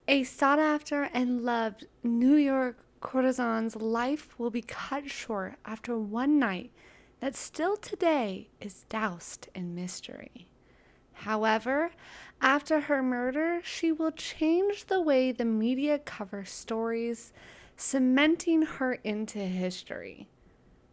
A sought-after and loved New York courtesan's life will be cut short after one night that still today is doused in mystery. However, after her murder, she will change the way the media covers stories, cementing her into history.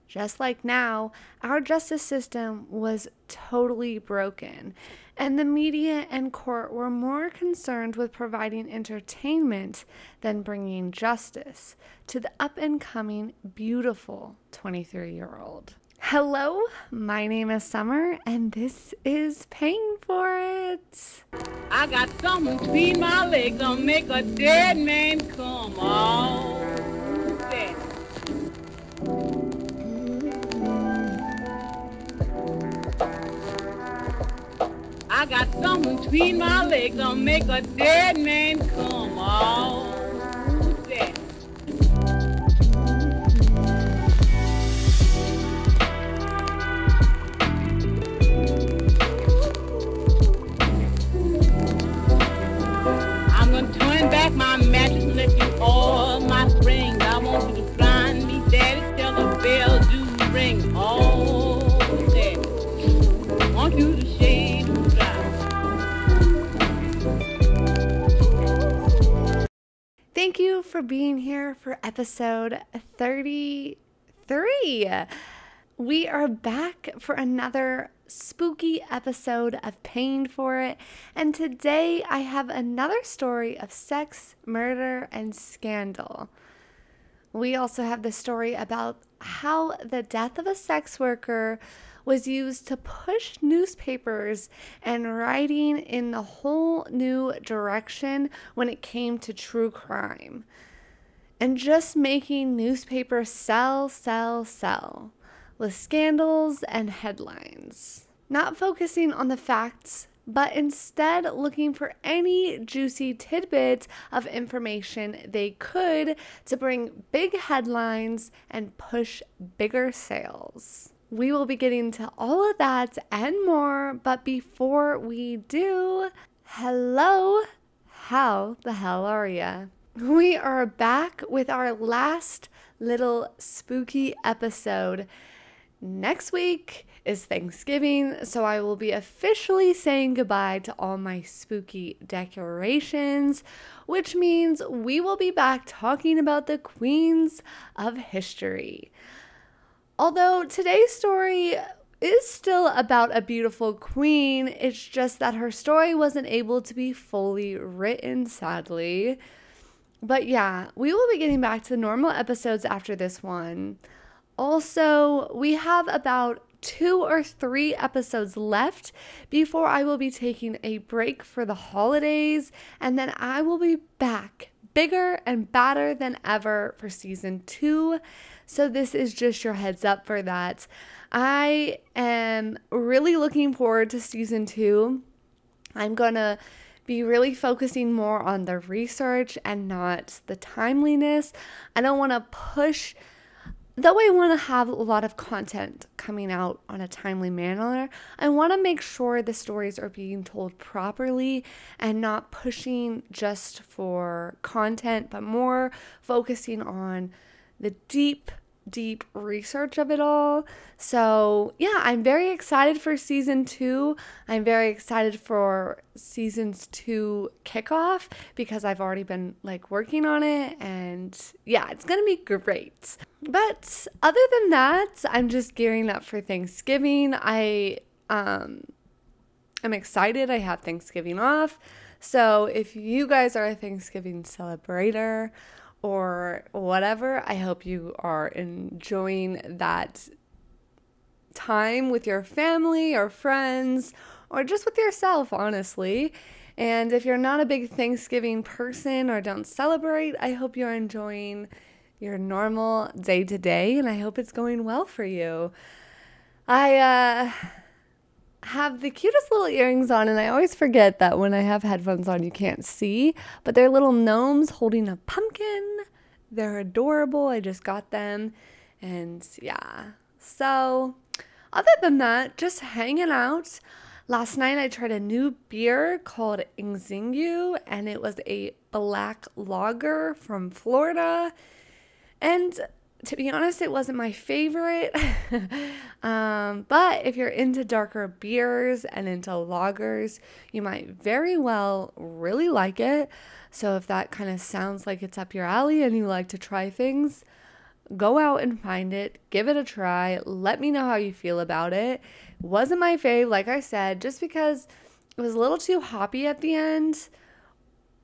Just like now, our justice system was totally broken, and the media and court were more concerned with providing entertainment than bringing justice to the up-and-coming, beautiful 23-year-old. Hello, my name is Summer, and this is Paying for It. I got something between my legs that'll make a dead man come on. I got something between my legs that'll make a dead man come on. I'm gonna turn back my mattress and let you all my springs. I want you to blind me, daddy, till the bell do ring. Oh, daddy, I want you to shade and dry. Thank you for being here for episode 33. We are back for another spooky episode of Paying for It, and today I have another story of sex, murder, and scandal. We also have the story about how the death of a sex worker was used to push newspapers and writing in a whole new direction when it came to true crime. And just making newspapers sell with scandals and headlines. Not focusing on the facts, but instead looking for any juicy tidbits of information they could to bring big headlines and push bigger sales. We will be getting to all of that and more, but before we do, hello, how the hell are ya? We are back with our last little spooky episode. Next week is Thanksgiving, so I will be officially saying goodbye to all my spooky decorations, which means we will be back talking about the queens of history. Although today's story is still about a beautiful queen, it's just that her story wasn't able to be fully written, sadly. But yeah, we will be getting back to normal episodes after this one. Also, we have about 2 or 3 episodes left before I will be taking a break for the holidays, and then I will be back bigger and badder than ever for season 2. So this is just your heads up for that. I am really looking forward to season 2. I'm gonna be really focusing more on the research and not the timeliness. I don't want to push, though I want to have a lot of content coming out on a timely manner. I want to make sure the stories are being told properly and not pushing just for content, but more focusing on the deep research of it all. So yeah, I'm very excited for season 2. I'm very excited for seasons 2 kickoff because I've already been working on it, and yeah, it's gonna be great. But other than that, I'm just gearing up for Thanksgiving. I'm excited. I have Thanksgiving off. So if you guys are a Thanksgiving celebrator or whatever, I hope you are enjoying that time with your family or friends or just with yourself, honestly. And if you're not a big Thanksgiving person or don't celebrate, I hope you're enjoying your normal day-to-day, and I hope it's going well for you. I have the cutest little earrings on, and I always forget that when I have headphones on you can't see, but they're little gnomes holding a pumpkin. They're adorable. I just got them, and yeah. So other than that, just hanging out. Last night I tried a new beer called Ingzingu, and it was a black lager from Florida. And to be honest, it wasn't my favorite. But if you're into darker beers and into lagers, you might very well really like it. So if that kind of sounds like it's up your alley and you like to try things, go out and find it, give it a try. Let me know how you feel about it. Wasn't my fave, like I said, just because it was a little too hoppy at the end.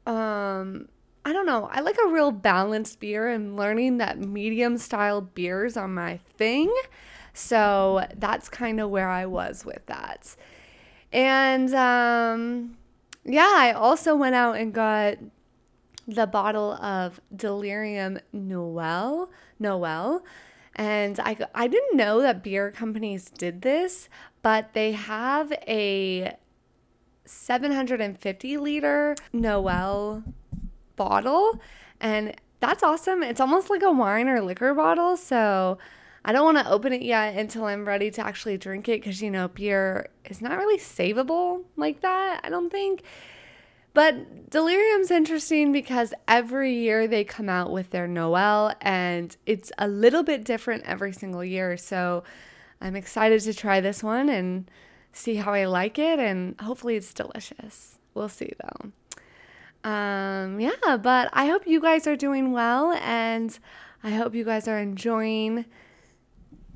I don't know. I like a real balanced beer, and learning that medium style beers are my thing. So that's kind of where I was with that. And yeah, I also went out and got the bottle of Delirium Noel. And I didn't know that beer companies did this, but they have a 750 liter Noel bottle, and that's awesome. It's almost like a wine or liquor bottle, so I don't want to open it yet until I'm ready to actually drink it, because beer is not really savable like that, I don't think. But Delirium's interesting because every year they come out with their Noel, and it's a little bit different every single year, so I'm excited to try this one and see how I like it, and hopefully it's delicious. We'll see though. Yeah, but I hope you guys are doing well, and I hope you guys are enjoying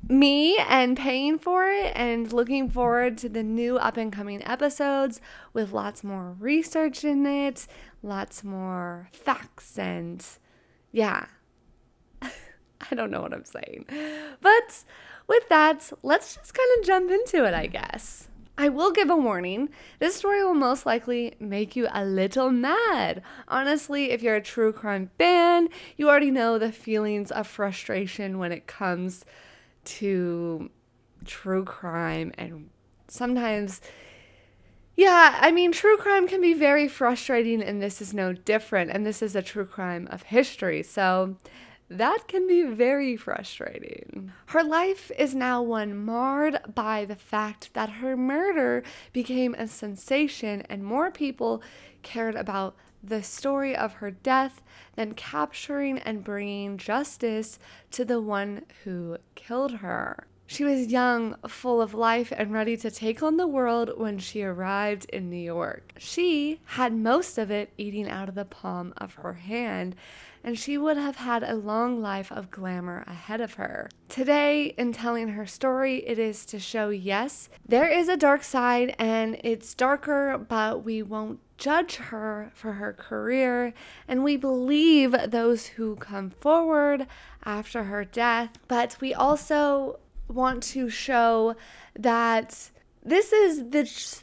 me and paying for it, and looking forward to the new up and coming episodes with lots more research in it, lots more facts, and yeah, I don't know what I'm saying. But with that, let's just kind of jump into it, I guess. I will give a warning. This story will most likely make you a little mad. Honestly, if you're a true crime fan, you already know the feelings of frustration when it comes to true crime. And sometimes, yeah, I mean, true crime can be very frustrating, and this is no different. And this is a true crime of history. So that can be very frustrating. Her life is now one marred by the fact that her murder became a sensation, and more people cared about the story of her death than capturing and bringing justice to the one who killed her. She was young, full of life, and ready to take on the world when she arrived in New York. She had most of it eating out of the palm of her hand, and she would have had a long life of glamour ahead of her. Today, in telling her story, it is to show, yes, there is a dark side, and it's darker, but we won't judge her for her career, and we believe those who come forward after her death. But we also want to show that this is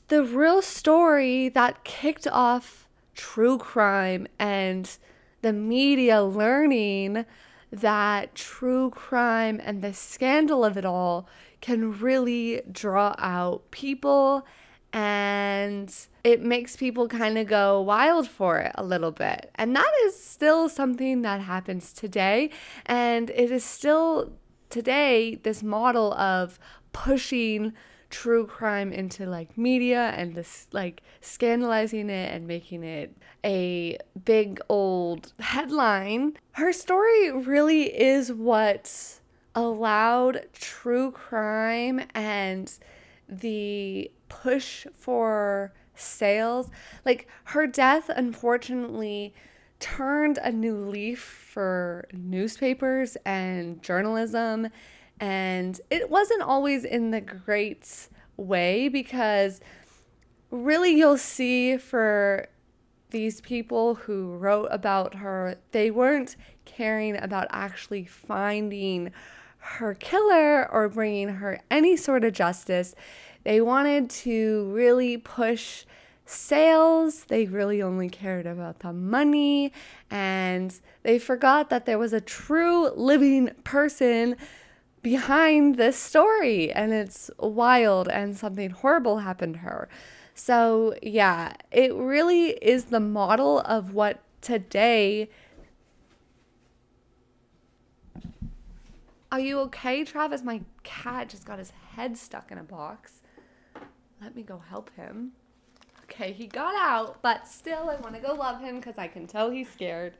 the real story that kicked off true crime, and the media learning that true crime and the scandal of it all can really draw out people, and it makes people kind of go wild for it a little bit. And that is still something that happens today, and it is still today this model of pushing true crime into like media and this like scandalizing it and making it a big old headline. Her story really is what allowed true crime and the push for sales. Like, her death unfortunately turned a new leaf for newspapers and journalism, and it wasn't always in the great way, because really you'll see for these people who wrote about her, they weren't caring about actually finding her killer or bringing her any sort of justice. They wanted to really push sales. They really only cared about the money, and they forgot that there was a true living person behind this story, and it's wild, and something horrible happened to her. So yeah, it really is the model of what today. Are you okay, Travis? My cat just got his head stuck in a box. Let me go help him. Okay, he got out, but still I want to go love him because I can tell he's scared.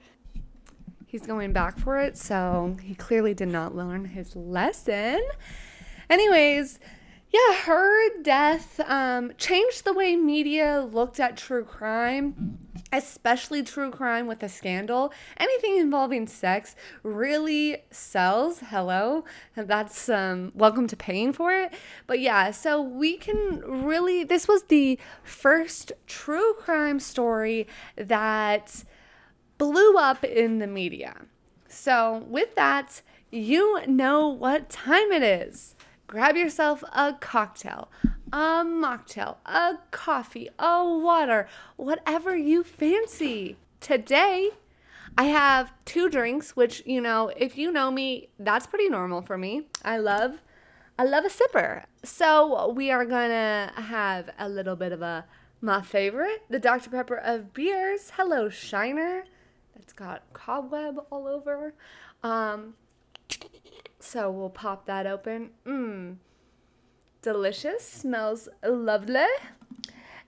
He's going back for it, so he clearly did not learn his lesson. Anyways, yeah, her death changed the way media looked at true crime, especially true crime with a scandal. Anything involving sex really sells. Hello. That's welcome to paying for it. But yeah, so we can really, this was the first true crime story that blew up in the media. So with that, you know what time it is. Grab yourself a cocktail, a mocktail, a coffee, a water, whatever you fancy. Today, I have 2 drinks, which, you know, if you know me, that's pretty normal for me. I love a sipper. So we are gonna have a little bit of my favorite, the Dr. Pepper of beers. Hello, Shiner. That's got cobweb all over. So we'll pop that open. Delicious. Smells lovely.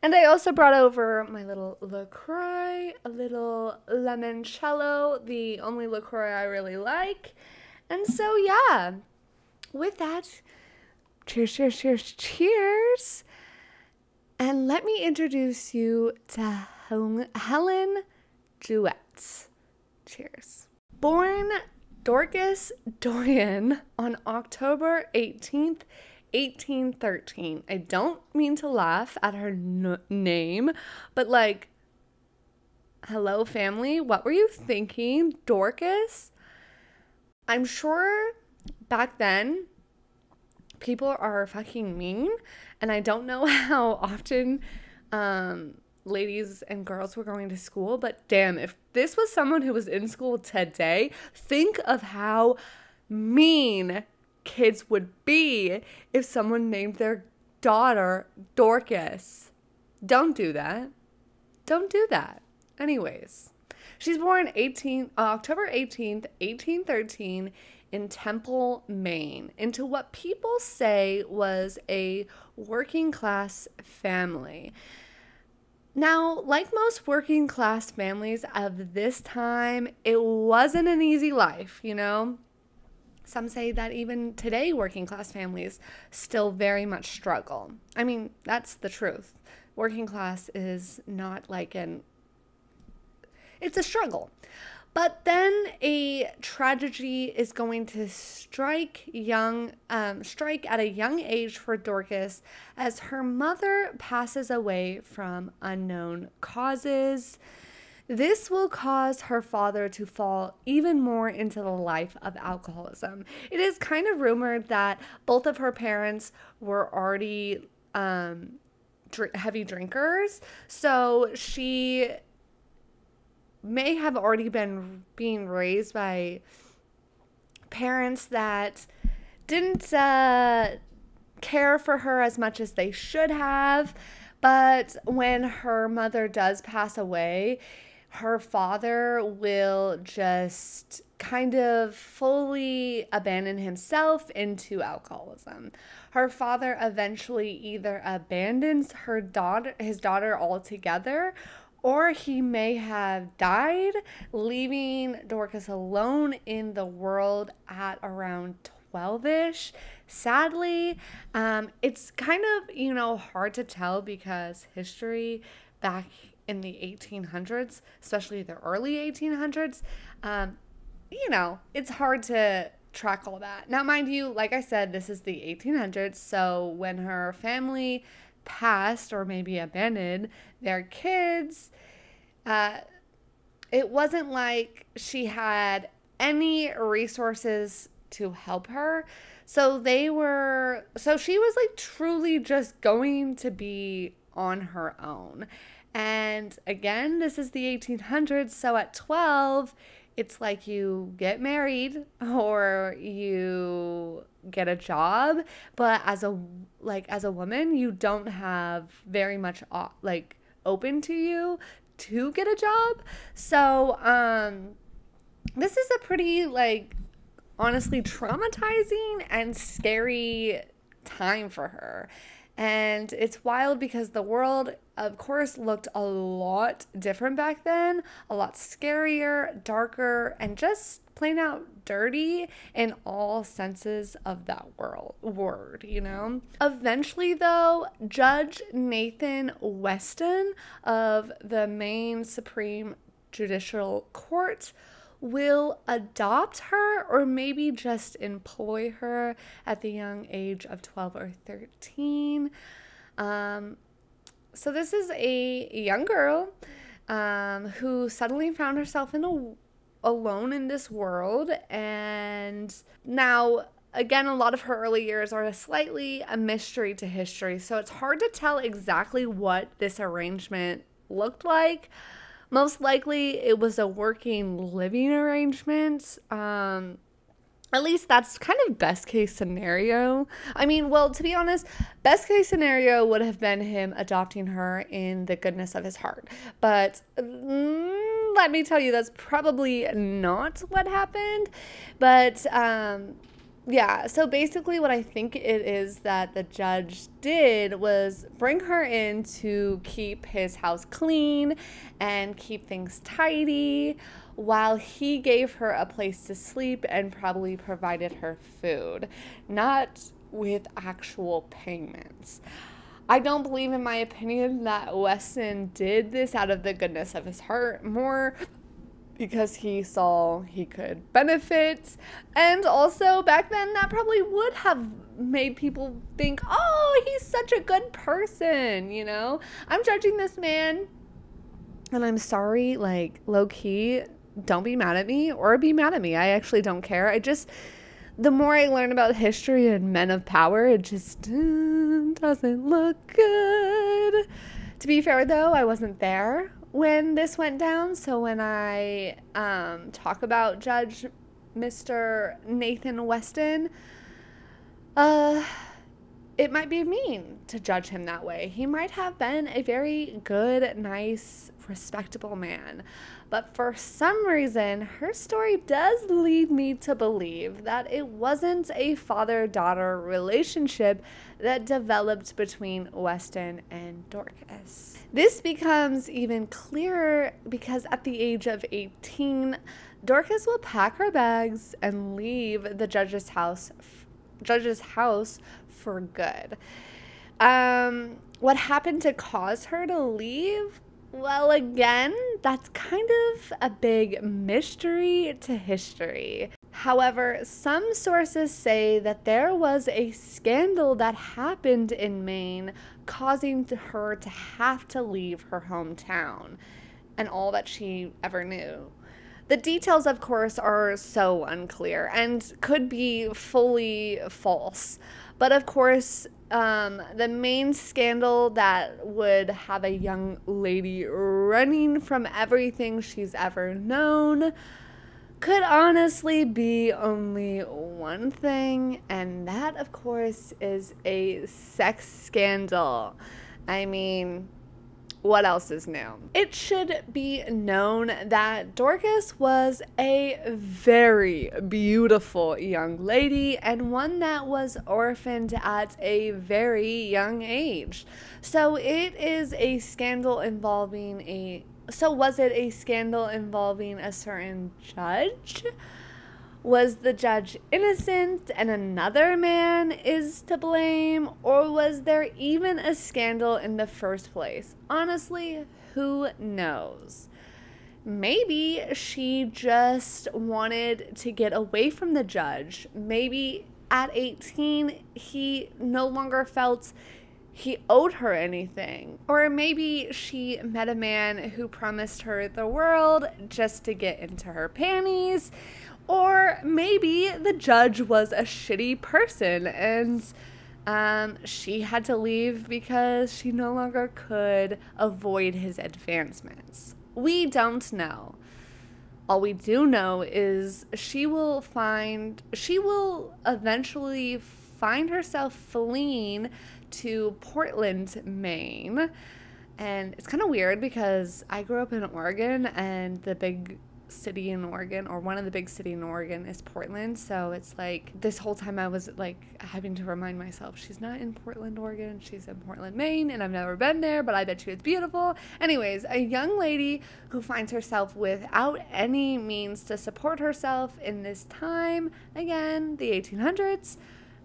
And I also brought over my little LaCroix, a little limoncello, the only LaCroix I really like. And so, yeah, with that, cheers, cheers, cheers, cheers. And let me introduce you to Helen Jewett. Cheers. Born Dorcas Dorian on October 18th, 1813. I don't mean to laugh at her name, but like, hello family, what were you thinking? Dorcas? I'm sure back then people are fucking mean, and I don't know how often ladies and girls were going to school, but damn, if this was someone who was in school today, think of how mean kids would be if someone named their daughter Dorcas. Don't do that. Don't do that. Anyways, she's born October 18th, 1813 in Temple, Maine, into what people say was a working class family. Now, like most working class families of this time, it wasn't an easy life, you know? Some say that even today, working class families still very much struggle. I mean, that's the truth. Working class is not like it's a struggle. But then a tragedy is going to strike at a young age for Dorcas as her mother passes away from unknown causes. This will cause her father to fall even more into the life of alcoholism. It is kind of rumored that both of her parents were already heavy drinkers, so she may have already been being raised by parents that didn't care for her as much as they should have. But when her mother does pass away, her father will just kind of fully abandon himself into alcoholism. Her father eventually either abandons his daughter altogether, or he may have died, leaving Dorcas alone in the world at around 12-ish. Sadly, it's kind of, hard to tell because history back in the 1800s, especially the early 1800s, it's hard to track all that. Now, mind you, like I said, this is the 1800s, so when her family passed or maybe abandoned their kids, it wasn't like she had any resources to help her. So she was like truly just going to be on her own. And again, this is the 1800s, so at 12, it's like you get married or you get a job, but as a woman, you don't have very much open to you to get a job. So this is a pretty honestly traumatizing and scary time for her. And it's wild because the world, of course, looked a lot different back then, a lot scarier, darker, and just plain out dirty in all senses of that word, you know? Eventually, though, Judge Nathan Weston of the Maine Supreme Judicial Court will adopt her, or maybe just employ her at the young age of 12 or 13. So this is a young girl who suddenly found herself alone in this world. And now, again, a lot of her early years are slightly a mystery to history. So it's hard to tell exactly what this arrangement looked like. Most likely it was a working living arrangement. At least that's kind of best case scenario. I mean, well, to be honest, best case scenario would have been him adopting her in the goodness of his heart. But let me tell you, that's probably not what happened. But yeah, so basically what I think it is that the judge did was bring her in to keep his house clean and keep things tidy, while he gave her a place to sleep and probably provided her food, not with actual payments. I don't believe, in my opinion, that Weston did this out of the goodness of his heart, more because he saw he could benefit. And also back then that probably would have made people think, oh, he's such a good person, you know? I'm judging this man, and I'm sorry, like, low-key, don't be mad at me, or be mad at me. I actually don't care. The more I learn about history and men of power, it just doesn't look good. To be fair, though, I wasn't there when this went down, so when I talk about Judge Mr. Nathan Weston, it might be mean to judge him that way. He might have been a very good, nice, respectable man. But for some reason, her story does lead me to believe that it wasn't a father-daughter relationship that developed between Weston and Dorcas. This becomes even clearer because at the age of 18, Dorcas will pack her bags and leave the judge's house for good. What happened to cause her to leave? Well, again, that's kind of a big mystery to history. However, some sources say that there was a scandal that happened in Maine, causing her to have to leave her hometown and all that she ever knew. The details, of course, are so unclear and could be fully false. But of course, the main scandal that would have a young lady running from everything she's ever known could honestly be only one thing, and that, of course, is a sex scandal. I mean, what else is new? It should be known that Dorcas was a very beautiful young lady, and one that was orphaned at a very young age. So it is a scandal involving was it a scandal involving a certain judge? Was the judge innocent and another man is to blame? Or was there even a scandal in the first place? Honestly, who knows? Maybe she just wanted to get away from the judge. Maybe at 18, he no longer felt he owed her anything. Or maybe she met a man who promised her the world just to get into her panties. Or maybe the judge was a shitty person and she had to leave because she no longer could avoid his advancements. We don't know. All we do know is she will eventually find herself fleeing to Portland, Maine. And it's kind of weird because I grew up in Oregon, and the big city in Oregon, or one of the big city in Oregon is Portland. So it's like this whole time I was like having to remind myself, she's not in Portland, Oregon, she's in Portland, Maine, and I've never been there, but I bet you it's beautiful. Anyways, a young lady who finds herself without any means to support herself in this time, again, the 1800s.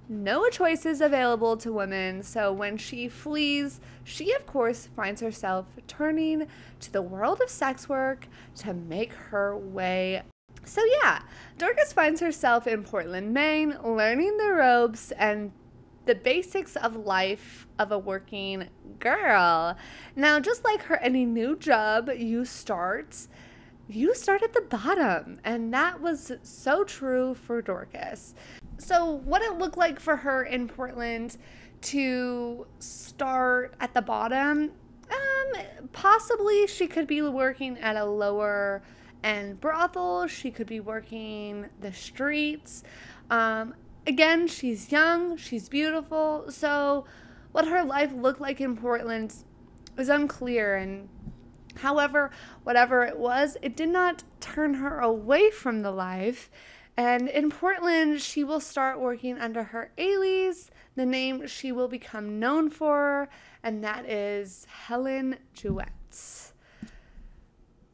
No choices available to women, so when she flees, she of course finds herself turning to the world of sex work to make her way. So yeah, Dorcas finds herself in Portland, Maine, learning the ropes and the basics of life of a working girl. Now, just like her any new job you start at the bottom, and that was so true for Dorcas. So what it looked like for her in Portland to start at the bottom, possibly she could be working at a lower end brothel. She could be working the streets. Again, she's young, she's beautiful. So what her life looked like in Portland is unclear. And however, whatever it was, it did not turn her away from the life. And in Portland, she will start working under her alias, the name she will become known for, and that is Helen Jewett.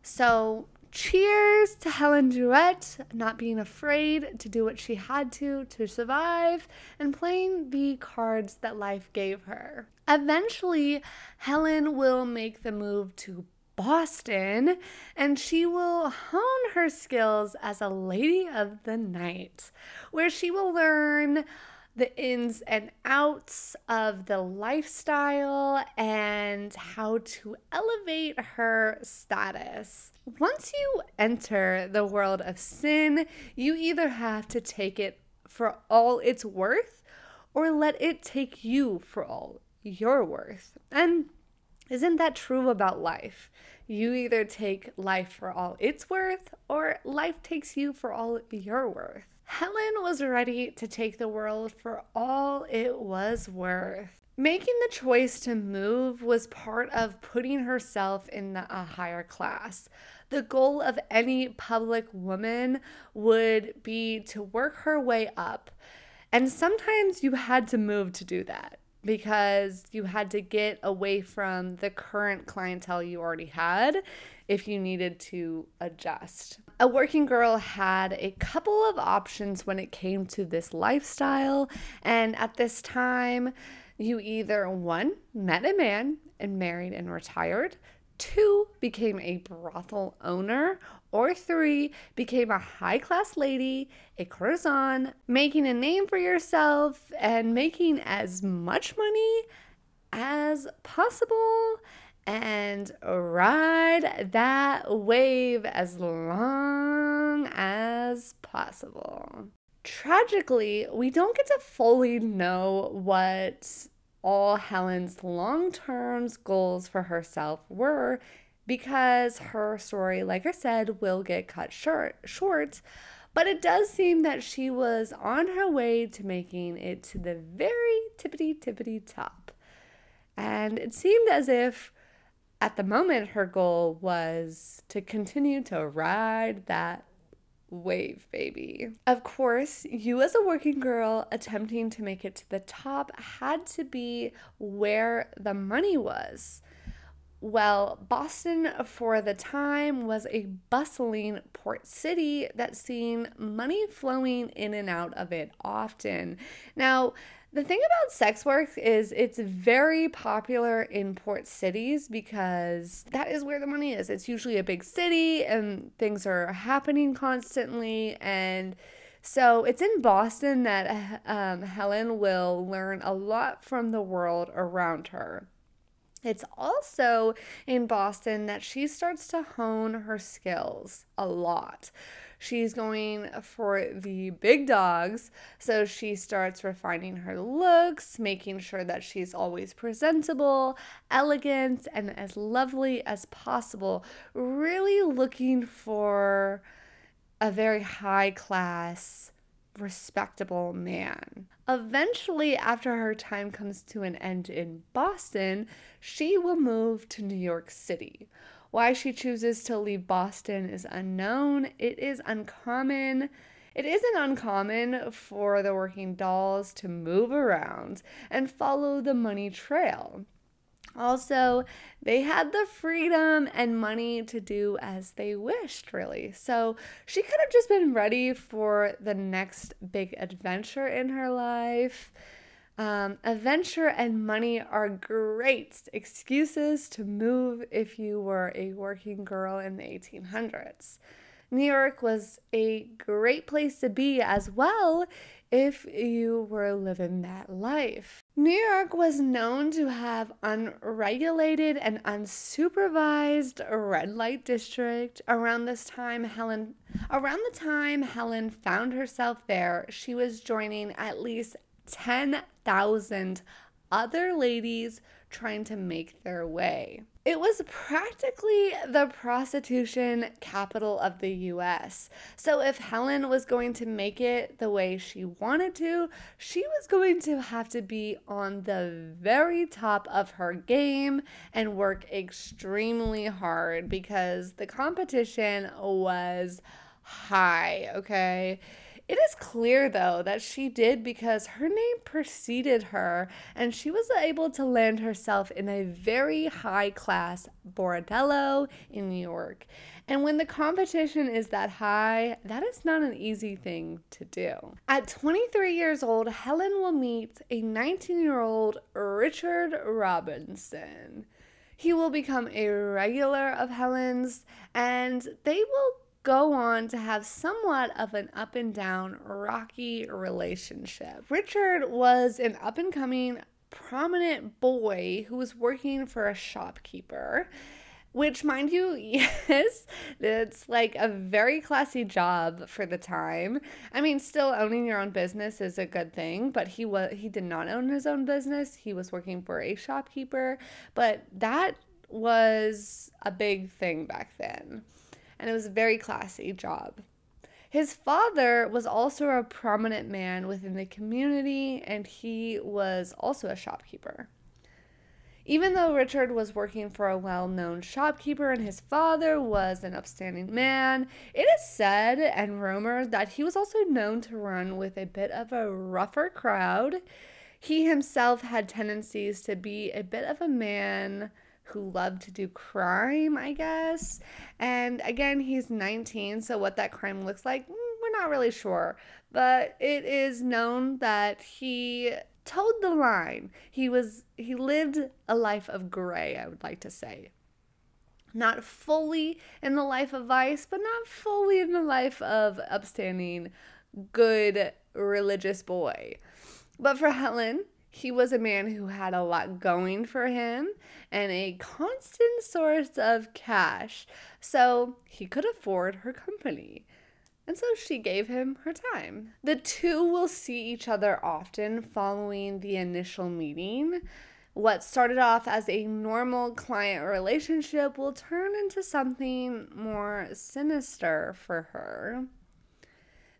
So cheers to Helen Jewett not being afraid to do what she had to survive and playing the cards that life gave her. Eventually, Helen will make the move to Boston, and she will hone her skills as a lady of the night, where she will learn the ins and outs of the lifestyle and how to elevate her status. Once you enter the world of sin, you either have to take it for all it's worth or let it take you for all you're worth. And isn't that true about life? You either take life for all it's worth or life takes you for all you're worth. Helen was ready to take the world for all it was worth. Making the choice to move was part of putting herself in a higher class. The goal of any public woman would be to work her way up. And sometimes you had to move to do that, because you had to get away from the current clientele you already had if you needed to adjust. A working girl had a couple of options when it came to this lifestyle, and at this time, you either 1, met a man and married and retired, 2, became a brothel owner, or 3, became a high-class lady, a courtesan, making a name for yourself and making as much money as possible and ride that wave as long as possible. Tragically, we don't get to fully know what all Helen's long-term goals for herself were, because her story, like I said, will get cut short, but it does seem that she was on her way to making it to the very tippity top. And it seemed as if at the moment her goal was to continue to ride that wave, baby. Of course, you as a working girl attempting to make it to the top had to be where the money was. Well, Boston for the time was a bustling port city that seen money flowing in and out of it often. Now, the thing about sex work is it's very popular in port cities because that is where the money is. It's usually a big city and things are happening constantly, and so it's in Boston that Helen will learn a lot from the world around her. It's also in Boston that she starts to hone her skills a lot. She's going for the big dogs, so she starts refining her looks, making sure that she's always presentable, elegant, and as lovely as possible, really looking for a very high class, respectable man. Eventually, after her time comes to an end in Boston, she will move to New York City, Why she chooses to leave Boston is unknown. It isn't uncommon for the working dolls to move around and follow the money trail. Also, they had the freedom and money to do as they wished, really. So she could have just been ready for the next big adventure in her life. Adventure and money are great excuses to move if you were a working girl in the 1800s. New York was a great place to be as well if you were living that life. New York was known to have unregulated and unsupervised red light district. Around the time Helen found herself there, she was joining at least 10,000 other ladies trying to make their way. It was practically the prostitution capital of the US. So if Helen was going to make it the way she wanted to, she was going to have to be on the very top of her game and work extremely hard because the competition was high, okay? It is clear, though, that she did because her name preceded her, and she was able to land herself in a very high-class bordello in New York. And when the competition is that high, that is not an easy thing to do. At 23 years old, Helen will meet a 19-year-old Richard Robinson. He will become a regular of Helen's, and they will go on to have somewhat of an up and down rocky relationship. Richard was an up and coming prominent boy who was working for a shopkeeper, which, mind you, yes, it's like a very classy job for the time. I mean, still owning your own business is a good thing, but he did not own his own business. He was working for a shopkeeper, but that was a big thing back then. And it was a very classy job. His father was also a prominent man within the community, and he was also a shopkeeper. Even though Richard was working for a well-known shopkeeper and his father was an upstanding man, it is said and rumored that he was also known to run with a bit of a rougher crowd. He himself had tendencies to be a bit of a man who loved to do crime, I guess. And again, he's 19, so what that crime looks like, we're not really sure. But it is known that he towed the line. He lived a life of gray, I would like to say. Not fully in the life of vice, but not fully in the life of upstanding, good, religious boy. But for Helen, he was a man who had a lot going for him and a constant source of cash, so he could afford her company. And so she gave him her time. The two will see each other often following the initial meeting. What started off as a normal client relationship will turn into something more sinister for her.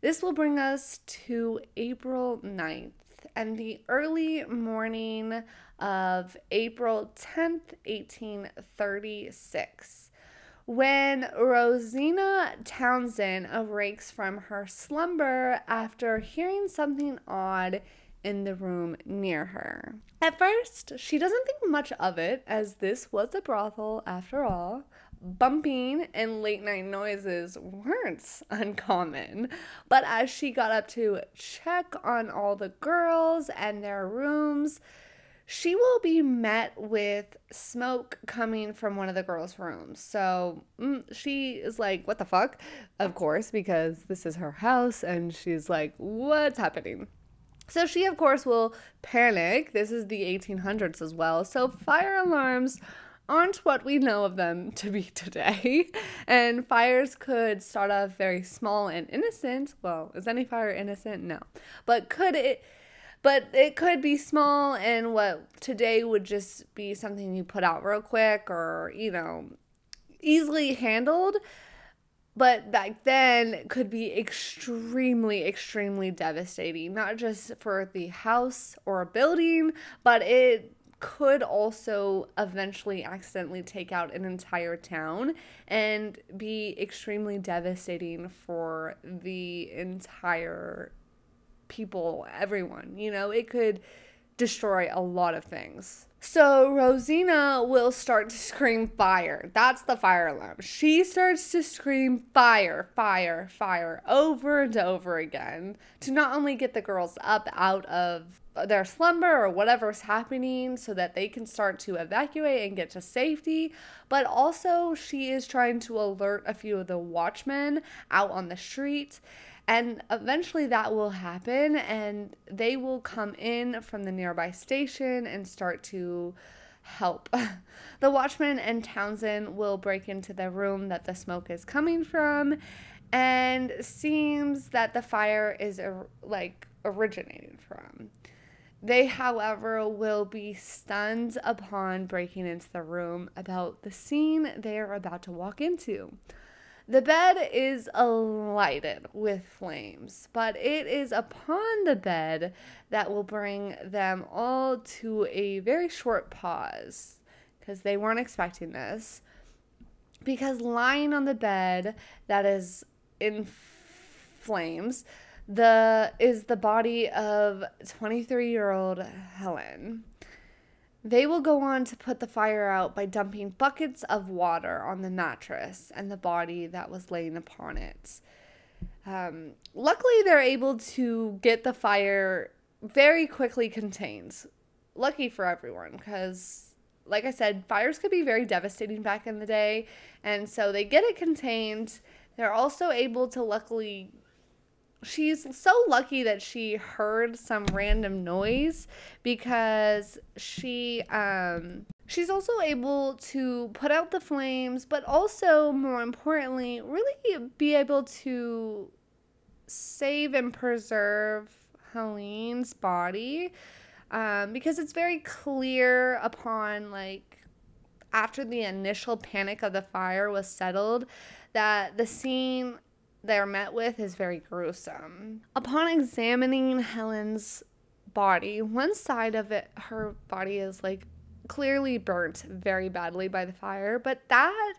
This will bring us to April 9th. And the early morning of April 10th, 1836, when Rosina Townsend awakes from her slumber after hearing something odd in the room near her. At first, she doesn't think much of it, as this was a brothel after all. Bumping and late night noises weren't uncommon, but as she got up to check on all the girls and their rooms, she will be met with smoke coming from one of the girls' rooms. So she is like, what the fuck? Of course, because this is her house, and she's like, what's happening? So she, of course, will panic. This is the 1800s as well, so fire alarms aren't what we know of them to be today. And fires could start off very small and innocent. Well, is any fire innocent? No. But it could be small and what today would just be something you put out real quick or, easily handled. But back then it could be extremely, extremely devastating, not just for the house or a building, but it could also eventually accidentally take out an entire town and be extremely devastating for the entire people, everyone. You know, it could destroy a lot of things. So Rosina will start to scream fire. That's the fire alarm. She starts to scream fire, fire, fire over and over again to not only get the girls up out of their slumber or whatever's happening so that they can start to evacuate and get to safety, but also she is trying to alert a few of the watchmen out on the street. And eventually that will happen, and they will come in from the nearby station and start to help. The watchman and Townsend will break into the room that the smoke is coming from, and seems that the fire is originating from. They, however, will be stunned upon breaking into the room about the scene they are about to walk into. The bed is lighted with flames, but it is upon the bed that will bring them all to a very short pause, because they weren't expecting this. Because lying on the bed that is in flames is the body of 23-year-old Helen. They will go on to put the fire out by dumping buckets of water on the mattress and the body that was laying upon it. Luckily, they're able to get the fire very quickly contained. Lucky for everyone, because, like I said, fires could be very devastating back in the day, and so they get it contained. They're also able to luckily... She's so lucky that she heard some random noise, because she's also able to put out the flames, but also, more importantly, really be able to save and preserve Helene's body, because it's very clear upon, after the initial panic of the fire was settled, that the scene they're met with is very gruesome. Upon examining Helen's body, one side of it, her body is clearly burnt very badly by the fire, but that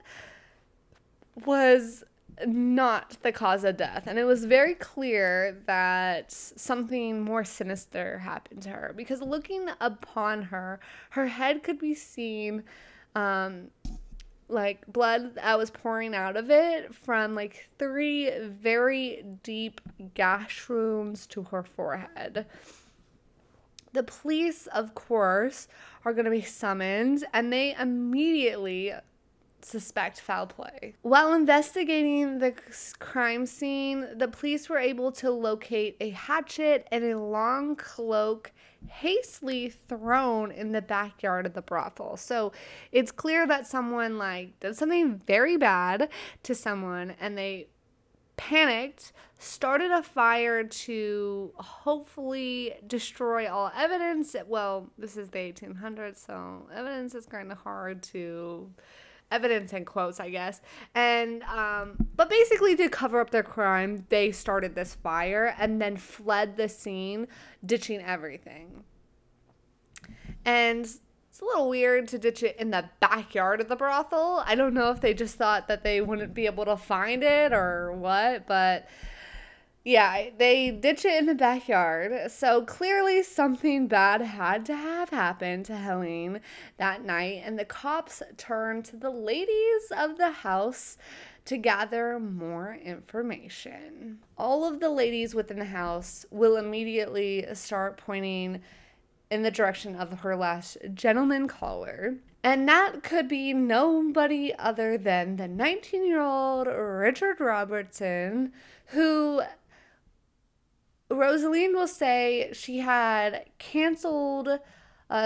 was not the cause of death. And it was very clear that something more sinister happened to her, because looking upon her head could be seen blood that was pouring out of it from 3 very deep gash wounds to her forehead. The police, of course, are going to be summoned, and they immediately suspect foul play. While investigating the crime scene, the police were able to locate a hatchet and a long cloak hastily thrown in the backyard of the brothel. So it's clear that someone did something very bad to someone, and they panicked, started a fire to hopefully destroy all evidence. Well, this is the 1800s, so evidence is kind of hard to... evidence in quotes, I guess. And but basically, to cover up their crime, they started this fire and then fled the scene, ditching everything. And it's a little weird to ditch it in the backyard of the brothel. I don't know if they just thought that they wouldn't be able to find it or what, but yeah, they ditch it in the backyard. So clearly something bad had to have happened to Helene that night, and the cops turned to the ladies of the house to gather more information. All of the ladies within the house will immediately start pointing in the direction of her last gentleman caller. And that could be nobody other than the 19-year-old Richard Robertson, who Rosaline will say she had canceled.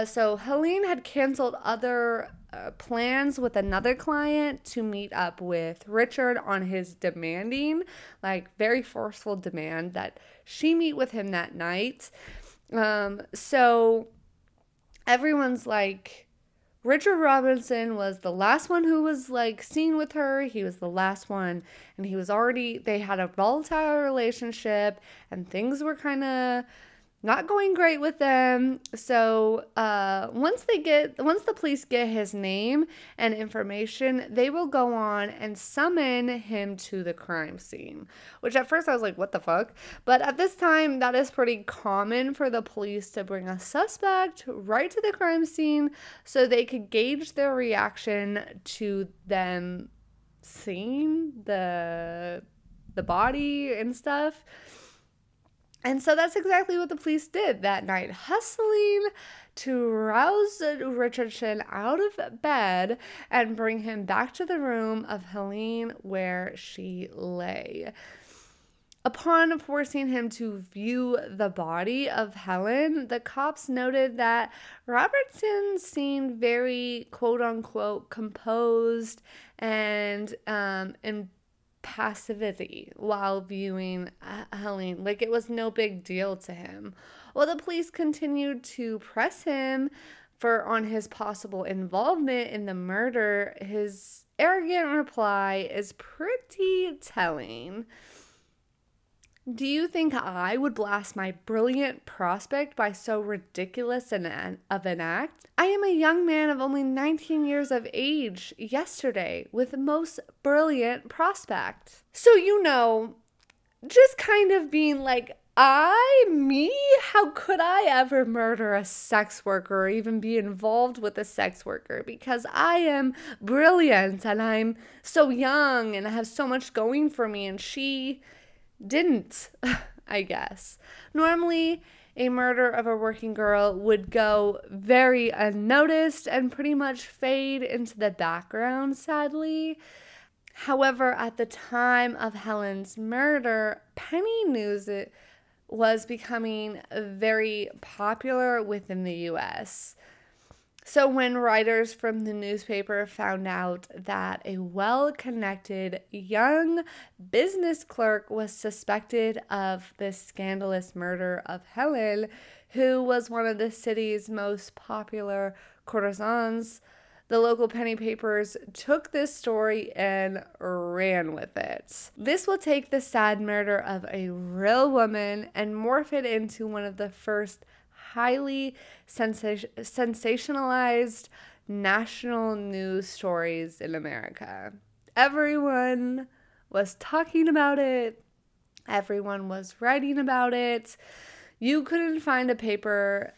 So Helene had canceled other plans with another client to meet up with Richard on his demanding, very forceful demand that she meet with him that night. So everyone's Richard Robinson was the last one who was seen with her. He was the last one, and they had a volatile relationship, and things were kind of Not going great with them. So once the police get his name and information, they will go on and summon him to the crime scene. Which at first I was like, what the fuck? But at this time, that is pretty common for the police to bring a suspect right to the crime scene so they could gauge their reaction to them seeing the body and stuff. And so that's exactly what the police did that night, hustling to rouse Richardson out of bed and bring him back to the room of Helene where she lay. Upon forcing him to view the body of Helen, the cops noted that Robertson seemed very quote-unquote composed and in passivity while viewing Helene. Like, it was no big deal to him. While the police continued to press him on his possible involvement in the murder, his arrogant reply is pretty telling. Do you think I would blast my brilliant prospect by so ridiculous of an act? I am a young man of only 19 years of age yesterday with the most brilliant prospect. So, just kind of being like, me? How could I ever murder a sex worker or even be involved with a sex worker? Because I am brilliant and I'm so young and I have so much going for me, and she didn't, I guess. Normally, a murder of a working girl would go very unnoticed and pretty much fade into the background, sadly. However, at the time of Helen's murder, penny news was becoming very popular within the U.S. So when writers from the newspaper found out that a well-connected young business clerk was suspected of the scandalous murder of Helen, who was one of the city's most popular courtesans, the local penny papers took this story and ran with it. This will take the sad murder of a real woman and morph it into one of the first highly sensationalized national news stories in America. Everyone was talking about it. Everyone was writing about it. You couldn't find a paper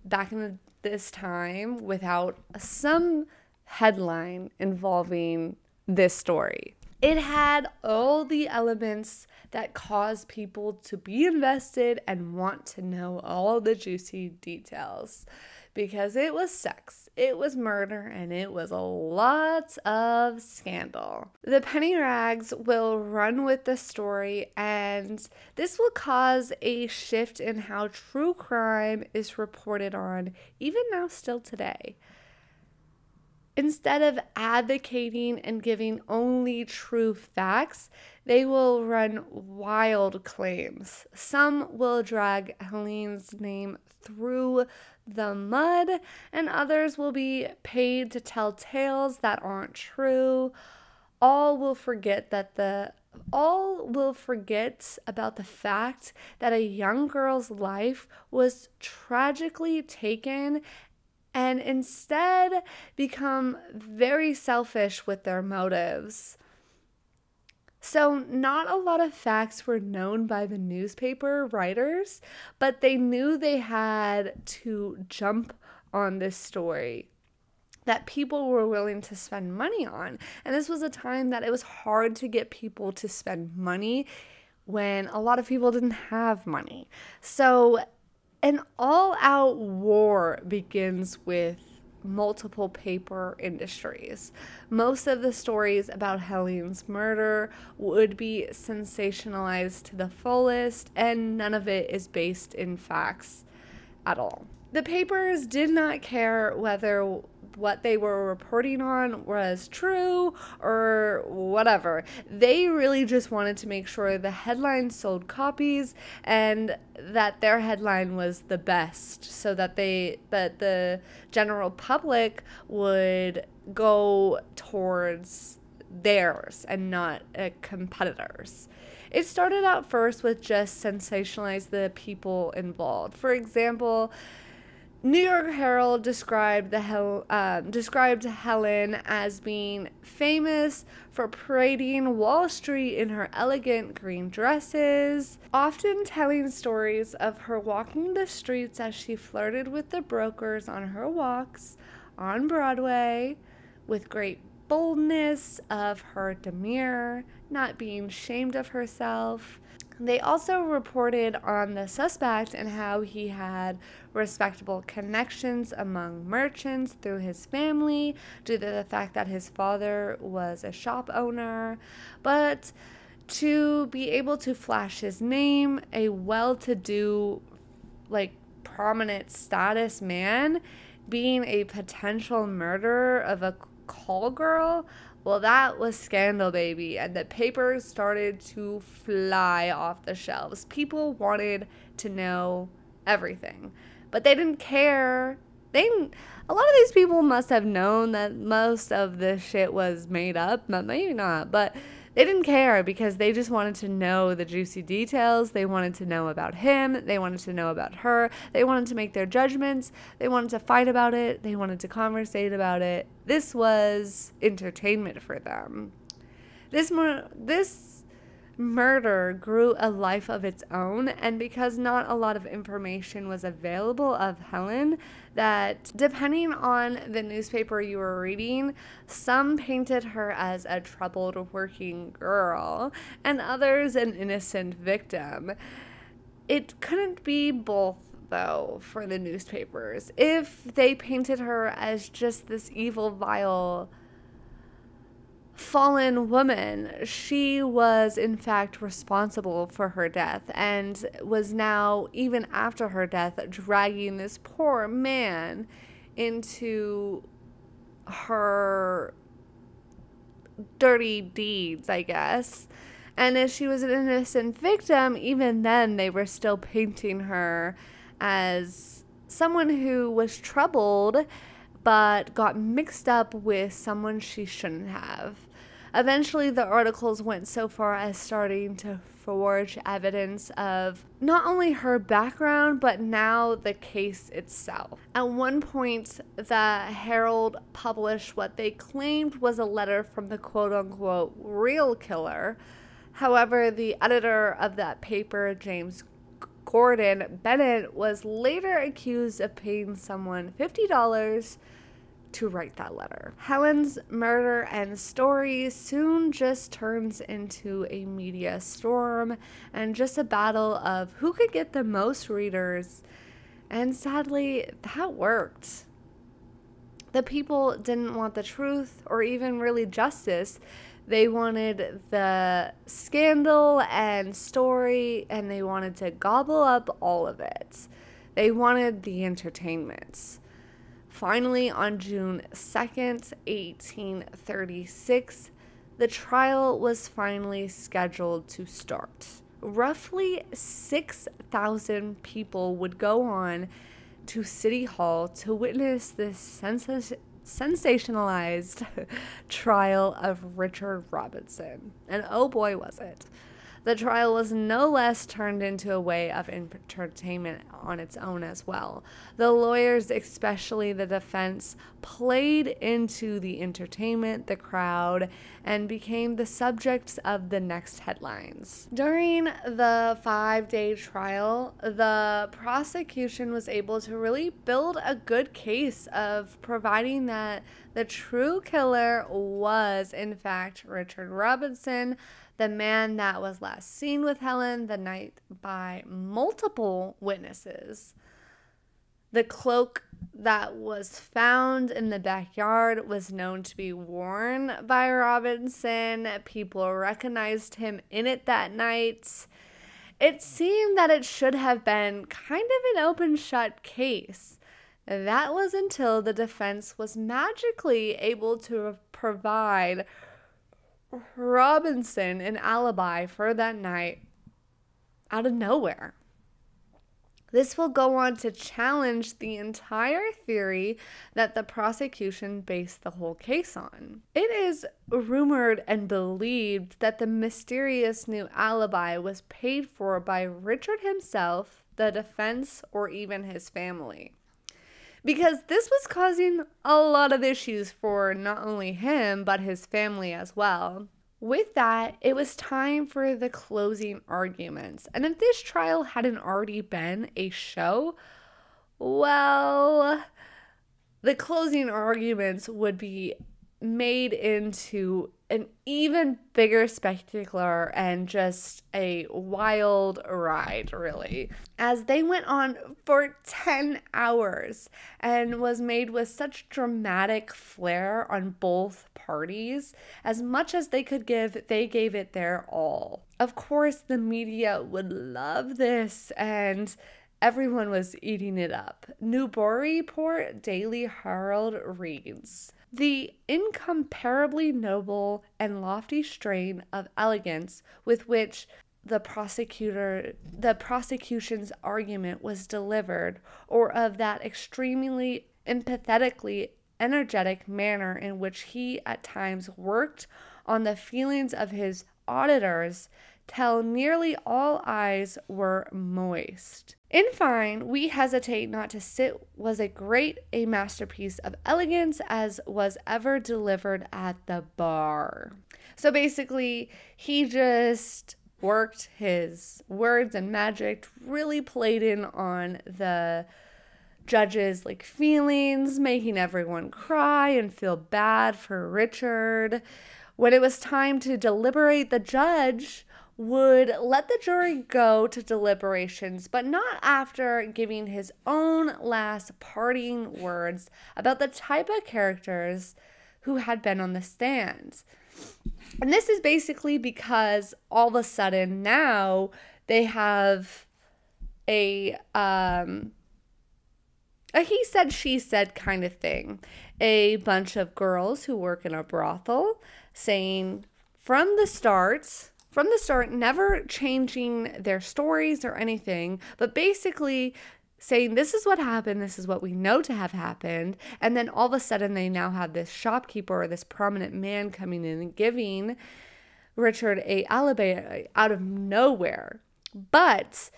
back in this time without some headline involving this story. It had all the elements that caused people to be invested and want to know all the juicy details, because it was sex, it was murder, and it was a lot of scandal. The penny rags will run with the story, and this will cause a shift in how true crime is reported on, even now still today. Instead of advocating and giving only true facts, they will run wild claims. Some will drag Helene's name through the mud, and others will be paid to tell tales that aren't true. All will forget about the fact that a young girl's life was tragically taken, and instead become very selfish with their motives. So not a lot of facts were known by the newspaper writers, but they knew they had to jump on this story that people were willing to spend money on. And this was a time that it was hard to get people to spend money when a lot of people didn't have money. So an all-out war begins with multiple paper industries. Most of the stories about Helen's murder would be sensationalized to the fullest, and none of it is based in facts at all. The papers did not care whether what they were reporting on was true or whatever. They really just wanted to make sure the headline sold copies and that their headline was the best, so that the general public would go towards theirs and not a competitor's. It started out first with just sensationalize the people involved. For example, New York Herald described Helen as being famous for parading Wall Street in her elegant green dresses, often telling stories of her walking the streets as she flirted with the brokers on her walks on Broadway, with great boldness of her demeanor, not being ashamed of herself. They also reported on the suspect and how he had respectable connections among merchants through his family due to the fact that his father was a shop owner. But to be able to flash his name, a well-to-do, prominent status man, being a potential murderer of a call girl, well, that was scandal, baby, and the papers started to fly off the shelves. People wanted to know everything, but they didn't care. A lot of these people must have known that most of this shit was made up, maybe not, but they didn't care because they just wanted to know the juicy details. They wanted to know about him. They wanted to know about her. They wanted to make their judgments. They wanted to fight about it. They wanted to conversate about it. This was entertainment for them. This murder grew a life of its own, and because not a lot of information was available of Helen, that depending on the newspaper you were reading, some painted her as a troubled working girl and others an innocent victim. It couldn't be both, though, for the newspapers. If they painted her as just this evil, vile, fallen woman, she was in fact responsible for her death and was now, even after her death, dragging this poor man into her dirty deeds, I guess. And if she was an innocent victim, even then they were still painting her as someone who was troubled but got mixed up with someone she shouldn't have. Eventually, the articles went so far as starting to forge evidence of not only her background, but now the case itself. At one point, the Herald published what they claimed was a letter from the quote-unquote real killer. However, the editor of that paper, James Gordon Bennett, was later accused of paying someone $50 to write that letter. Helen's murder and story soon just turns into a media storm and just a battle of who could get the most readers. And sadly, that worked. The people didn't want the truth or even really justice. They wanted the scandal and story, and they wanted to gobble up all of it. They wanted the entertainment. Finally, on June 2nd, 1836, the trial was finally scheduled to start. Roughly 6,000 people would go on to City Hall to witness this sensationalized trial of Richard Robinson. And oh boy, was it. The trial was no less turned into a way of entertainment on its own as well. The lawyers, especially the defense, played into the entertainment, the crowd, and became the subjects of the next headlines. During the 5-day trial, the prosecution was able to really build a good case of providing that the true killer was, in fact, Richard Robinson, the man that was last seen with Helen the night by multiple witnesses. The cloak that was found in the backyard was known to be worn by Robinson. People recognized him in it that night. It seemed that it should have been kind of an open shut case. That was until the defense was magically able to provide Robinson an alibi for that night out of nowhere. This will go on to challenge the entire theory that the prosecution based the whole case on. It is rumored and believed that the mysterious new alibi was paid for by Richard himself, the defense, or even his family. Because this was causing a lot of issues for not only him, but his family as well. With that, it was time for the closing arguments. And if this trial hadn't already been a show, well, the closing arguments would be made into an even bigger spectacular and just a wild ride, really, as they went on for 10 hours and was made with such dramatic flair on both parties. As much as they could give, they gave it their all. Of course, the media would love this, and everyone was eating it up. Newburyport Daily Herald reads, "The incomparably noble and lofty strain of elegance with which the prosecution's argument was delivered, or of that extremely empathetically energetic manner in which he at times worked on the feelings of his auditors, till nearly all eyes were moist. In fine, we hesitate not to sit was a masterpiece of elegance as was ever delivered at the bar." So basically, he just worked his words and magic, really played in on the judge's feelings, making everyone cry and feel bad for Richard. When it was time to deliberate, the judge would let the jury go to deliberations, but not after giving his own last parting words about the type of characters who had been on the stand. And this is basically because all of a sudden now they have a he said, she said kind of thing. A bunch of girls who work in a brothel saying from the start, never changing their stories or anything, but basically saying this is what happened, this is what we know to have happened, and then all of a sudden they now have this shopkeeper or this prominent man coming in and giving Richard a alibi out of nowhere. But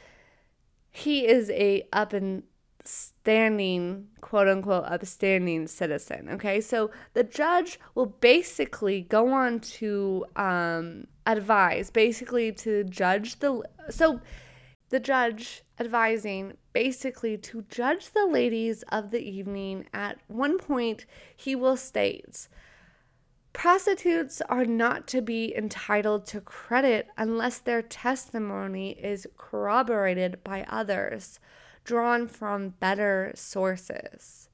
he is a upstanding, quote unquote, upstanding citizen. Okay, so the judge will basically go on to advise, basically to judge the judge advising basically to judge the ladies of the evening. At one point, he will state, "Prostitutes are not to be entitled to credit unless their testimony is corroborated by others, drawn from better sources.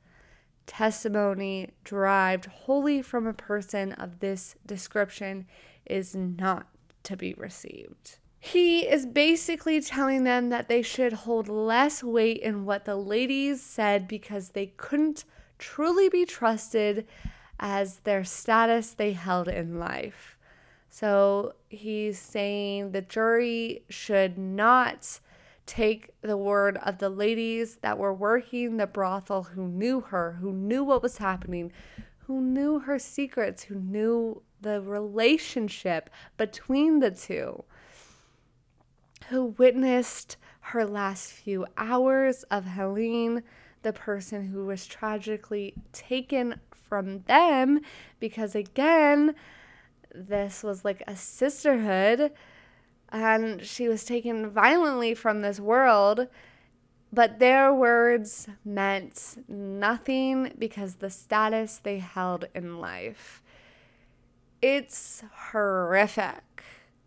Testimony derived wholly from a person of this description is not to be received." He is basically telling them that they should hold less weight in what the ladies said because they couldn't truly be trusted as their status they held in life. So he's saying the jury should not take the word of the ladies that were working the brothel, who knew her, who knew what was happening, who knew her secrets, who knew the relationship between the two, who witnessed her last few hours of Helene, the person who was tragically taken from them, because again, this was like a sisterhood, and she was taken violently from this world, but their words meant nothing because the status they held in life. It's horrific.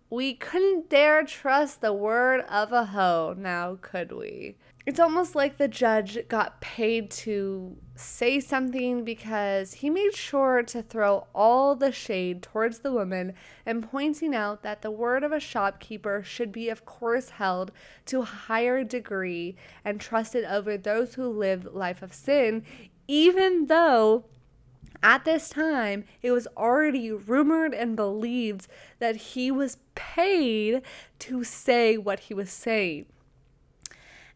We couldn't dare trust the word of a hoe, now could we? It's almost like the judge got paid to say something because he made sure to throw all the shade towards the woman and pointing out that the word of a shopkeeper should be, of course, held to a higher degree and trusted over those who live life of sin, even though at this time, it was already rumored and believed that he was paid to say what he was saying.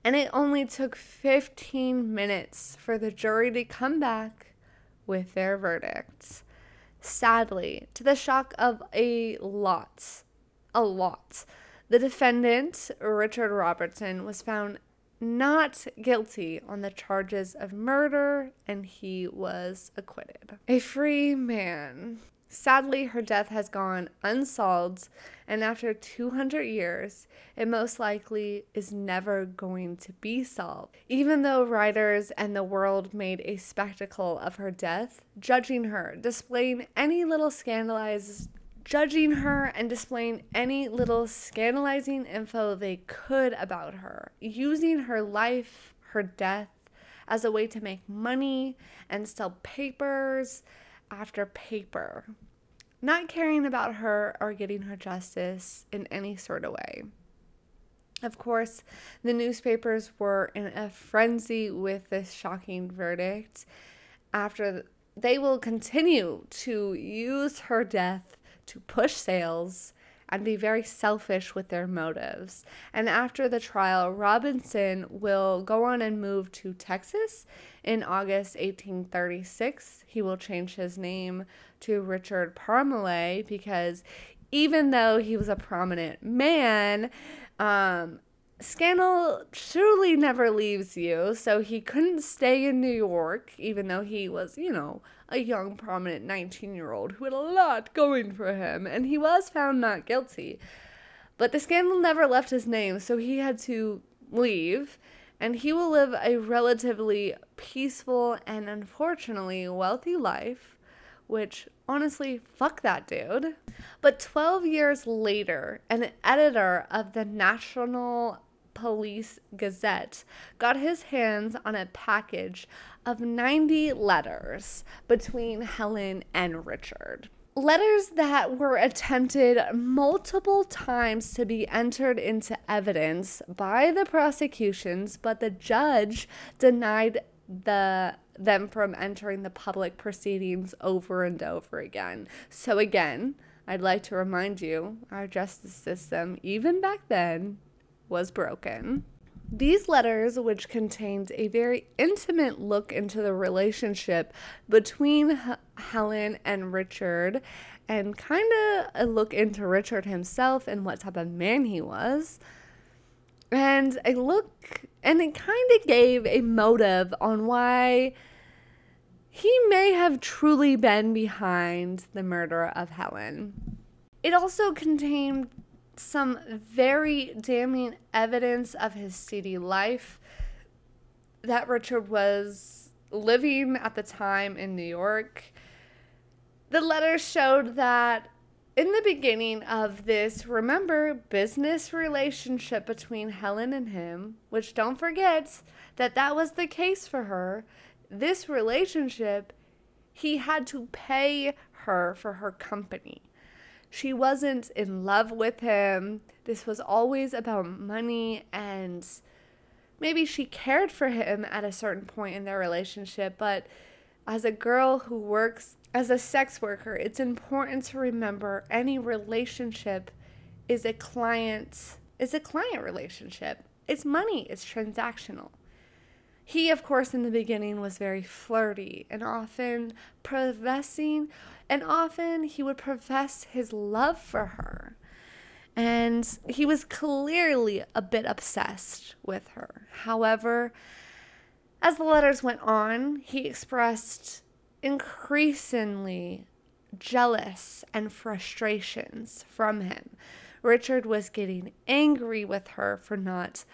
And it only took 15 minutes for the jury to come back with their verdicts. Sadly, to the shock of a lot, the defendant, Richard Robertson, was found not guilty on the charges of murder, and he was acquitted. A free man. Sadly, her death has gone unsolved, and after 200 years, it most likely is never going to be solved. Even though writers and the world made a spectacle of her death, judging her, displaying any little scandalizing info they could about her, using her life, her death, as a way to make money and sell papers after paper, not caring about her or getting her justice in any sort of way. Of course, the newspapers were in a frenzy with this shocking verdict. After they will continue to use her death to push sales and be very selfish with their motives. And after the trial, Robinson will go on and move to Texas in August 1836. He will change his name to Richard Parmalee because even though he was a prominent man, scandal truly never leaves you. So he couldn't stay in New York, even though he was, a young, prominent 19-year-old who had a lot going for him, and he was found not guilty. But the scandal never left his name, so he had to leave, and he will live a relatively peaceful and unfortunately wealthy life, which, honestly, fuck that dude. But 12 years later, an editor of the National Police Gazette got his hands on a package of 90 letters between Helen and Richard. Letters that were attempted multiple times to be entered into evidence by the prosecutions, but the judge denied them from entering the public proceedings over and over again. So again, I'd like to remind you, our justice system, even back then, was broken. These letters, which contained a very intimate look into the relationship between Helen and Richard, and kind of a look into Richard himself and what type of man he was, and it kind of gave a motive on why he may have truly been behind the murder of Helen. It also contained some very damning evidence of his seedy life that Richard was living at the time in New York. The letters showed that in the beginning of this, business relationship between Helen and him, which don't forget that was the case for her, this relationship, he had to pay her for her company. She wasn't in love with him. This was always about money, and maybe she cared for him at a certain point in their relationship, but as a girl who works as a sex worker, it's important to remember any relationship is a client relationship. It's money, it's transactional. He, of course, in the beginning was very flirty and often he would profess his love for her. And he was clearly a bit obsessed with her. However, as the letters went on, he expressed increasingly jealous and frustrations from him. Richard was getting angry with her for not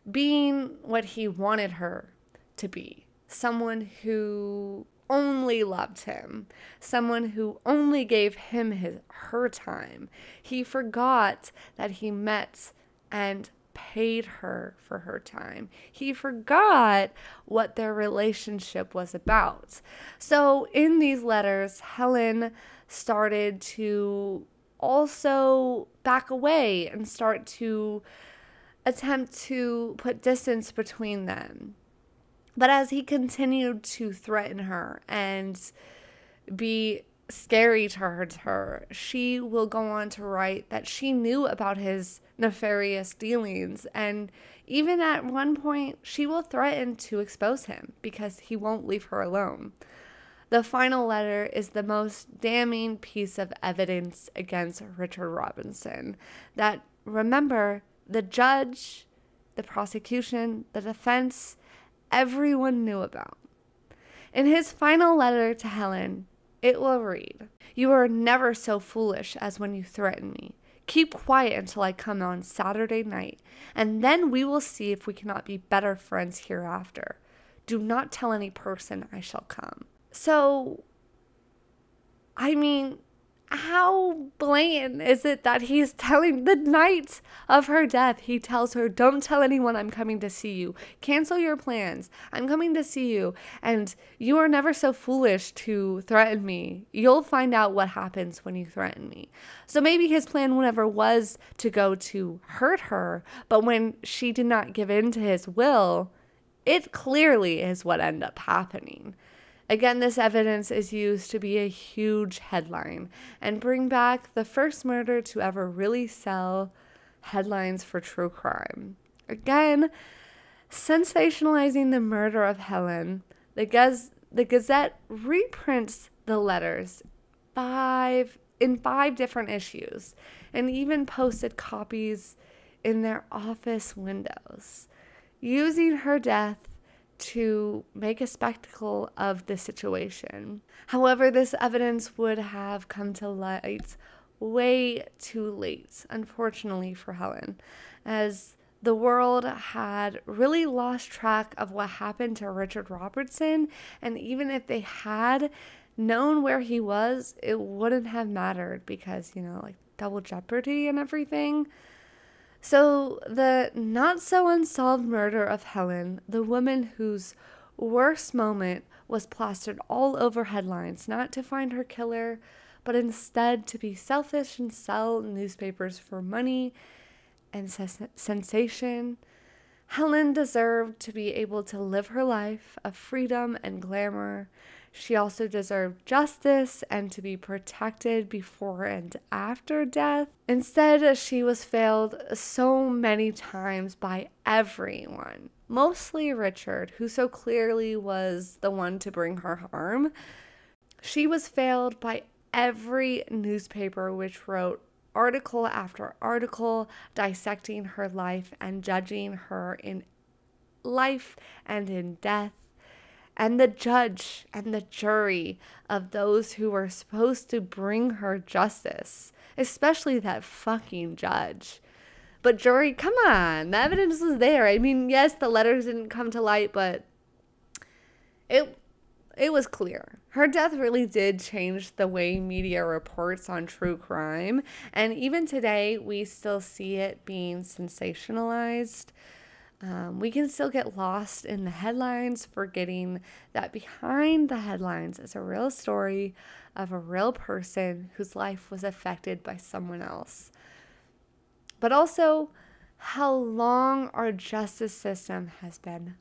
being what he wanted her to be. Someone who only loved him. Someone who only gave him her time. He forgot that he met and paid her for her time. He forgot what their relationship was about. So in these letters, Helen started to also back away and start to attempt to put distance between them. But as he continued to threaten her and be scary towards her, she will go on to write that she knew about his nefarious dealings, and even at one point she will threaten to expose him because he won't leave her alone. The final letter is the most damning piece of evidence against Richard Robinson that, remember, the judge, the prosecution, the defense, everyone knew about. In his final letter to Helen, it will read, "You are never so foolish as when you threaten me. Keep quiet until I come on Saturday night, and then we will see if we cannot be better friends hereafter. Do not tell any person I shall come." So, I mean, how blatant is it that he's telling, the night of her death, he tells her, "Don't tell anyone I'm coming to see you. Cancel your plans. I'm coming to see you. And you are never so foolish to threaten me. You'll find out what happens when you threaten me." So maybe his plan never was to go to hurt her, but when she did not give in to his will, it clearly is what ended up happening. Again, this evidence is used to be a huge headline and bring back the first murder to ever really sell headlines for true crime. Again, sensationalizing the murder of Helen, the Gazette reprints the letters in five different issues and even posted copies in their office windows, using her death to make a spectacle of the situation. However, this evidence would have come to light way too late, unfortunately for Helen, as the world had really lost track of what happened to Richard Robertson, and even if they had known where he was, it wouldn't have mattered because, like double jeopardy and everything. So the not-so-unsolved murder of Helen, the woman whose worst moment was plastered all over headlines, not to find her killer, but instead to be selfish and sell newspapers for money and sensation. Helen deserved to be able to live her life of freedom and glamour. She also deserved justice and to be protected before and after death. Instead, she was failed so many times by everyone, mostly Richard, who so clearly was the one to bring her harm. She was failed by every newspaper which wrote article after article dissecting her life and judging her in life and in death. And the judge and the jury of those who were supposed to bring her justice, especially that fucking judge. But jury, come on, the evidence was there. I mean, yes, the letters didn't come to light, but it was clear. Her death really did change the way media reports on true crime. And even today, we still see it being sensationalized. We can still get lost in the headlines, forgetting that behind the headlines is a real story of a real person whose life was affected by someone else. But also, how long our justice system has been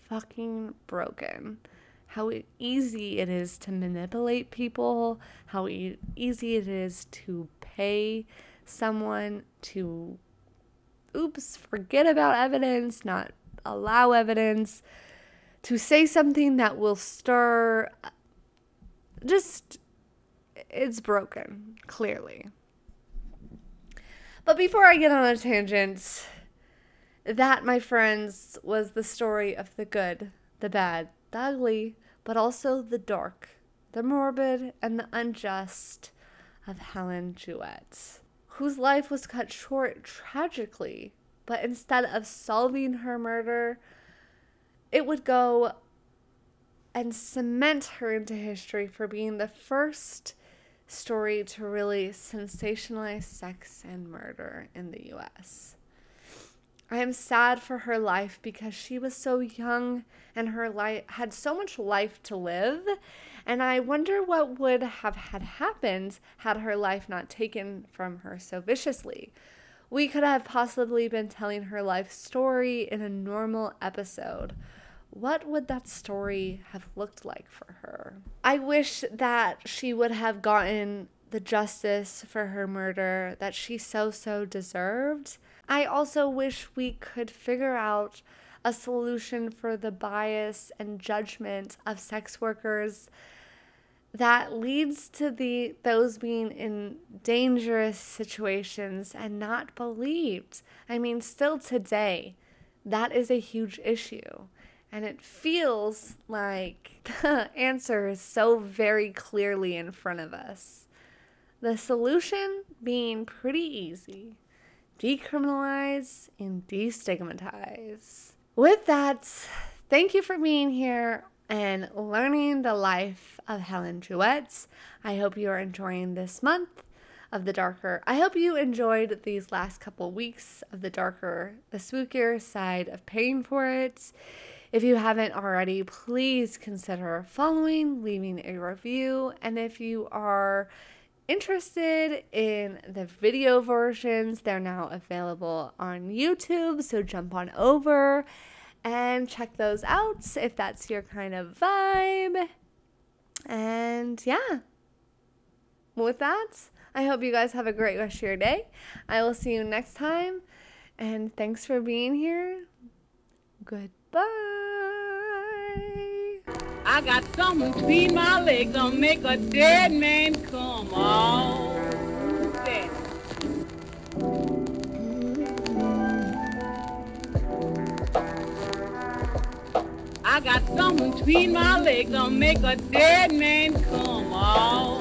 fucking broken. How easy it is to manipulate people. How easy it is to pay someone to forget about evidence, not allow evidence, to say something that will stir. It's broken, clearly. But before I get on a tangent, that, my friends, was the story of the good, the bad, the ugly, but also the dark, the morbid, and the unjust of Helen Jewett, whose life was cut short tragically, but instead of solving her murder, it would go and cement her into history for being the first story to really sensationalize sex and murder in the U.S. I am sad for her life because she was so young and her life had so much life to live. And I wonder what would have had happened had her life not taken from her so viciously. We could have possibly been telling her life story in a normal episode. what would that story have looked like for her? I wish that she would have gotten the justice for her murder that she so deserved. I also wish we could figure out a solution for the bias and judgment of sex workers that leads to those being in dangerous situations and not believed. I mean, still today, that is a huge issue. And it feels like the answer is so very clearly in front of us. The solution being pretty easy: decriminalize and destigmatize. With that, thank you for being here and learning the life of Helen Jewett. I hope you are enjoying this month of the darker. I hope you enjoyed these last couple weeks of the spookier side of Paying for It. If you haven't already, please consider following, leaving a review, and if you are interested in the video versions, they're now available on YouTube, so jump on over and check those out if that's your kind of vibe. And yeah, with that, I hope you guys have a great rest of your day. I will see you next time, and thanks for being here. Goodbye. I got something between my legs that'll make a dead man come on. I got something between my legs that'll make a dead man come on.